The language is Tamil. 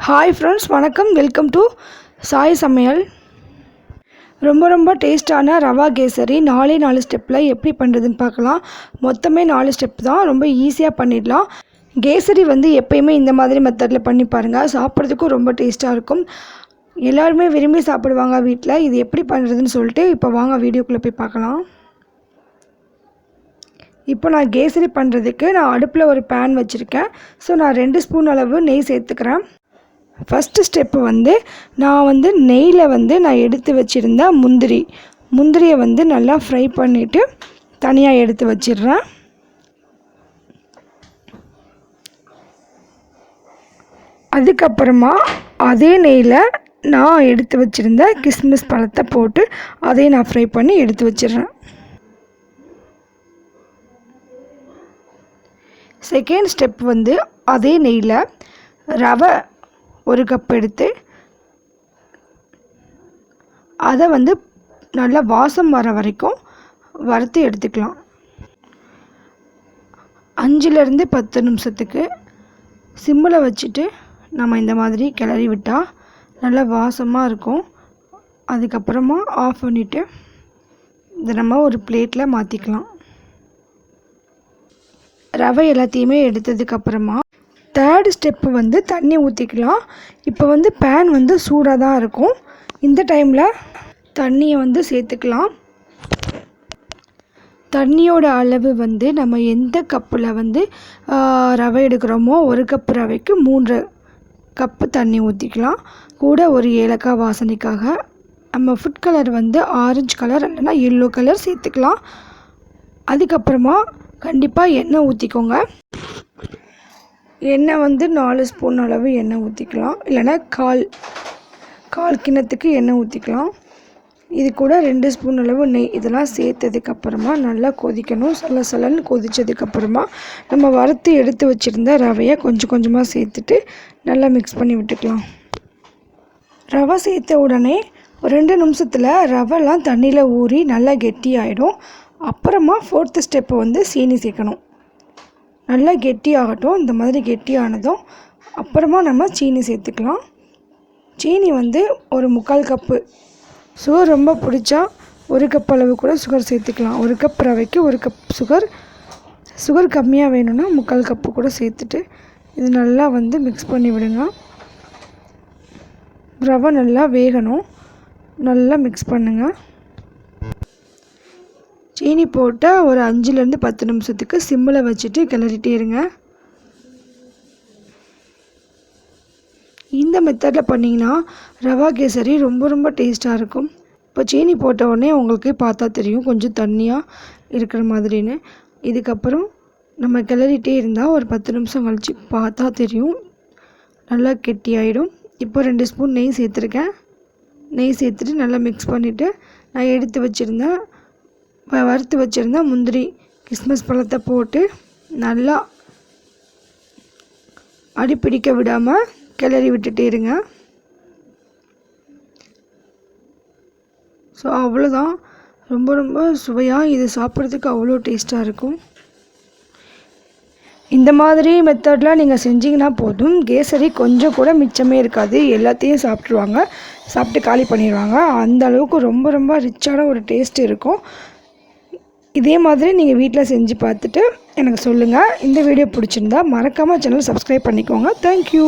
ஹாய் ஃப்ரெண்ட்ஸ், வணக்கம். வெல்கம் டு சாய் சமையல். ரொம்ப டேஸ்டான ரவா கேசரி 4 ஸ்டெப்பில் எப்படி பண்ணுறதுன்னு பார்க்கலாம். மொத்தமே 4 ஸ்டெப் தான், ரொம்ப ஈஸியாக பண்ணிடலாம். கேசரி எப்போயுமே இந்த மாதிரி மெத்தடில் பண்ணி பாருங்கள். சாப்பிட்றதுக்கும் ரொம்ப டேஸ்ட்டாக இருக்கும். எல்லாருமே விரும்பி சாப்பிடுவாங்க வீட்டில். இது எப்படி பண்ணுறதுன்னு சொல்லிட்டு இப்போ வாங்க வீடியோக்குள்ளே போய் பார்க்கலாம். இப்போ நான் கேசரி பண்ணுறதுக்கு நான் அடுப்பில் ஒரு பேன் வச்சுருக்கேன். ஸோ நான் 2 ஸ்பூன் அளவு நெய் சேர்த்துக்கிறேன். ஃபஸ்ட்டு ஸ்டெப்பு நான் நெய்யில் நான் எடுத்து வச்சுருந்த முந்திரியை நல்லா ஃப்ரை பண்ணிவிட்டு தனியாக எடுத்து வச்சிடுறேன். அதுக்கப்புறமா அதே நெய்யில் நான் எடுத்து வச்சுருந்த கிஸ்மிஸ் பழத்தை போட்டு அதையும் நான் ஃப்ரை பண்ணி எடுத்து வச்சிடுறேன். செகண்ட் ஸ்டெப் அதே நெய்யில் ரவை 1 கப் எடுத்து அதை நல்லா வாசம் வர வரைக்கும் வறுத்து எடுத்துக்கலாம். 5லேருந்து 10 நிமிஷத்துக்கு சிம்மில் வச்சுட்டு நம்ம இந்த மாதிரி கிளறி விட்டால் நல்லா வாசமாக இருக்கும். அதுக்கப்புறமா ஆஃப் பண்ணிவிட்டு இதை நம்ம ஒரு பிளேட்டில் மாற்றிக்கலாம். ரவை எல்லாத்தையுமே எடுத்ததுக்கப்புறமா தேர்டு ஸ்டெப்பு தண்ணி ஊற்றிக்கலாம். இப்போ பேன் சூடாக தான் இருக்கும். இந்த டைமில் தண்ணியை சேர்த்துக்கலாம். தண்ணியோட அளவு நம்ம எந்த கப்பில் ரவை எடுக்கிறோமோ 1 கப் ரவைக்கு 3 கப்பு தண்ணி ஊற்றிக்கலாம். கூட ஒரு ஏலக்காய் வாசனைக்காக நம்ம ஃபுட் கலர் ஆரஞ்சு கலர் இல்லைன்னா எல்லோ கலர் சேர்த்துக்கலாம். அதுக்கப்புறமா கண்டிப்பாக எண்ணெய் ஊற்றிக்கோங்க. எண்ணெய் 4 ஸ்பூன் அளவு எண்ணெய் ஊற்றிக்கலாம், இல்லைன்னா கால் கிண்ணத்துக்கு எண்ணெய் ஊற்றிக்கலாம். இது கூட 2 ஸ்பூன் அளவு நெய் இதெல்லாம் சேர்த்ததுக்கப்புறமா நல்லா கொதிக்கணும். சலன்னு கொதித்ததுக்கப்புறமா நம்ம வறுத்து எடுத்து வச்சுருந்த ரவையை கொஞ்சமாக சேர்த்துட்டு நல்லா மிக்ஸ் பண்ணி விட்டுக்கலாம். ரவை சேர்த்த உடனே 2 நிமிஷத்தில் ரவைலாம் தண்ணியில் ஊறி நல்லா கெட்டியாகிடும். அப்புறமா 4th ஸ்டெப்பு சீனி சேர்க்கணும். நல்லா கெட்டியாகட்டும். இந்த மாதிரி கெட்டியானதும் அப்புறமா நம்ம சீனி சேர்த்துக்கலாம். சீனி ஒரு 3/4 கப்பு. சுகர் ரொம்ப பிடிச்சா 1 கப் அளவு கூட சுகர் சேர்த்துக்கலாம். 1 கப் ரவைக்கு 1 கப் சுகர் கம்மியாக வேணும்னா 3/4 கப்பு கூட சேர்த்துட்டு இது நல்லா மிக்ஸ் பண்ணி விடுங்க. ரவை நல்லா வேகணும். நல்லா மிக்ஸ் பண்ணுங்கள். சீனி போட்டால் ஒரு 5லேருந்து 10 நிமிஷத்துக்கு சிம்மில் வச்சுட்டு கிளறிட்டே இருங்க. இந்த மெத்தடில் பண்ணிங்கன்னா ரவா கேசரி ரொம்ப டேஸ்ட்டாக இருக்கும். இப்போ சீனி போட்ட உடனே உங்களுக்கு பார்த்தா தெரியும் கொஞ்சம் தண்ணியாக இருக்கிற மாதிரின்னு. இதுக்கப்புறம் நம்ம கிளறிட்டே இருந்தால் ஒரு 10 நிமிஷம் கழித்து பார்த்தா தெரியும் நல்லா கெட்டியாயிடும். இப்போ 2 ஸ்பூன் நெய் சேர்த்துருக்கேன். நெய் சேர்த்துட்டு நல்லா மிக்ஸ் பண்ணிவிட்டு நான் வறுத்து வச்சுருந்த முந்திரி கிஸ்மிஸ் பழத்தை போட்டு நல்லா அடிப்பிடிக்க விடாமல் கிளறி விட்டுட்டே இருங்க. ஸோ அவ்வளோதான். ரொம்ப சுவையாக இது சாப்பிட்றதுக்கு அவ்வளோ டேஸ்ட்டாக இருக்கும். இந்த மாதிரி மெத்தடில் நீங்கள் செஞ்சிங்கன்னா போதும், கேசரி கொஞ்சம் கூட மிச்சமே இருக்காது. எல்லாத்தையும் சாப்பிட்டு காலி பண்ணிடுவாங்க. அந்த அளவுக்கு ரொம்ப ரிச்சான ஒரு டேஸ்ட் இருக்கும். இதே மாதிரி நீங்கள் வீட்டில் செஞ்சு பார்த்துட்டு எனக்கு சொல்லுங்கள். இந்த வீடியோ பிடிச்சிருந்தா மறக்காமல் சேனல் சப்ஸ்கிரைப் பண்ணிக்கோங்க. தேங்க்யூ.